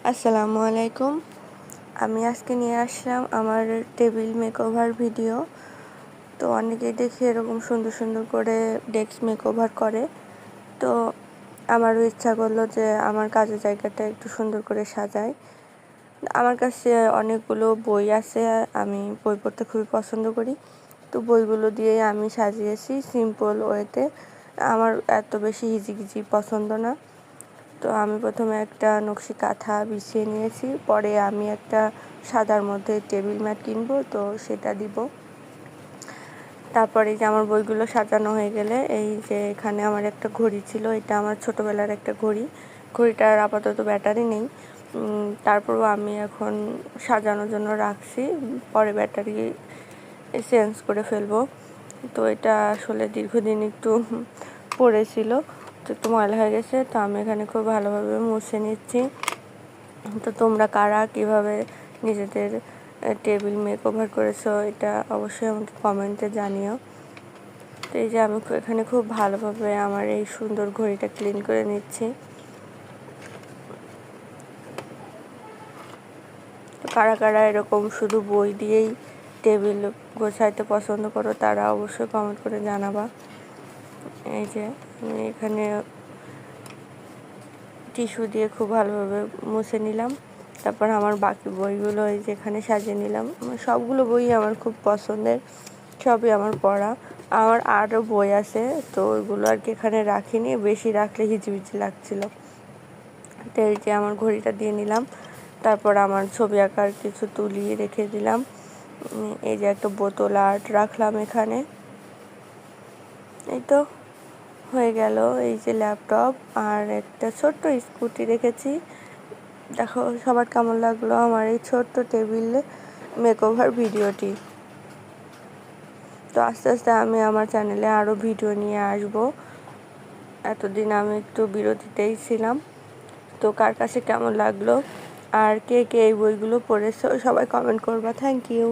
আসসালামু আলাইকুম। আমি আজকে নিয়ে আসলাম আমার টেবিল মেকওভার ভিডিও। তো অনেকেই দেখি এরকম সুন্দর সুন্দর করে ডেস্ক মেকওভার করে। তো আমারও ইচ্ছা করলো যে আমার কাজের জায়গাটা একটু সুন্দর করে সাজাই। আমার কাছে অনেকগুলো বই আছে, আমি বই পড়তে খুবই পছন্দ করি। তো বইগুলো দিয়েই আমি সাজিয়েছি সিম্পল ওয়েতে। আমার এত বেশি হিজিবিজি পছন্দ না। তো আমি প্রথমে একটা নকশি কাঁথা বিছিয়ে নিয়েছি, পরে আমি একটা সাদার মধ্যে টেবিল ম্যাট কিনবো, তো সেটা দিব। তারপরে যে আমার বইগুলো সাজানো হয়ে গেলে এই যে এখানে আমার একটা ঘড়ি ছিল, এটা আমার ছোটোবেলার একটা ঘড়ি। ঘড়িটার আপাতত ব্যাটারি নেই, তারপরও আমি এখন সাজানোর জন্য রাখছি, পরে ব্যাটারি চেঞ্জ করে ফেলবো। তো এটা আসলে দীর্ঘদিন একটু পড়েছিল, তো একটু ময়লা হয়ে গেছে, তো আমি এখানে খুব ভালোভাবে মুছে নিচ্ছি। তো তোমরা কারা কীভাবে নিজেদের টেবিল মেকওভার করেছো এটা অবশ্যই আমাকে কমেন্টে জানিও। তো এই যে আমি এখানে খুব ভালোভাবে আমার এই সুন্দর ঘড়িটা ক্লিন করে নিচ্ছি। তো কারা কারা এরকম শুধু বই দিয়েই টেবিল গোছাইতে পছন্দ করো তারা অবশ্যই কমেন্ট করে জানাবা। এই যে আমি এখানে টিস্যু দিয়ে খুব ভালোভাবে মুছে নিলাম। তারপর আমার বাকি বইগুলো এই যে এখানে সাজিয়ে নিলাম। সবগুলো বই আমার খুব পছন্দের, সবই আমার পড়া। আমার আরও বই আছে, তো ওইগুলো আর কি এখানে রাখিনি, বেশি রাখলে হিজিবিজি লাগছিল। তো এই যে আমার ঘড়িটা দিয়ে নিলাম। তারপর আমার ছবি আঁকার কিছু তুলি রেখে দিলাম। এই যে একটা বোতল আর্ট রাখলাম এখানে। এই তো হয়ে গেল। এই যে ল্যাপটপ আর একটা ছোট্ট স্কুটি রেখেছি। দেখো সবার কেমন লাগলো আমার এই ছোট্ট টেবিল মেকওভার ভিডিওটি। তো আস্তে আস্তে আমি আমার চ্যানেলে আরও ভিডিও নিয়ে আসব। এতদিন আমি একটু বিরতিতেই ছিলাম। তো কার কাছে কেমন লাগলো আর কে কে এই বইগুলো পড়েছো সবাই কমেন্ট করবা। Thank you.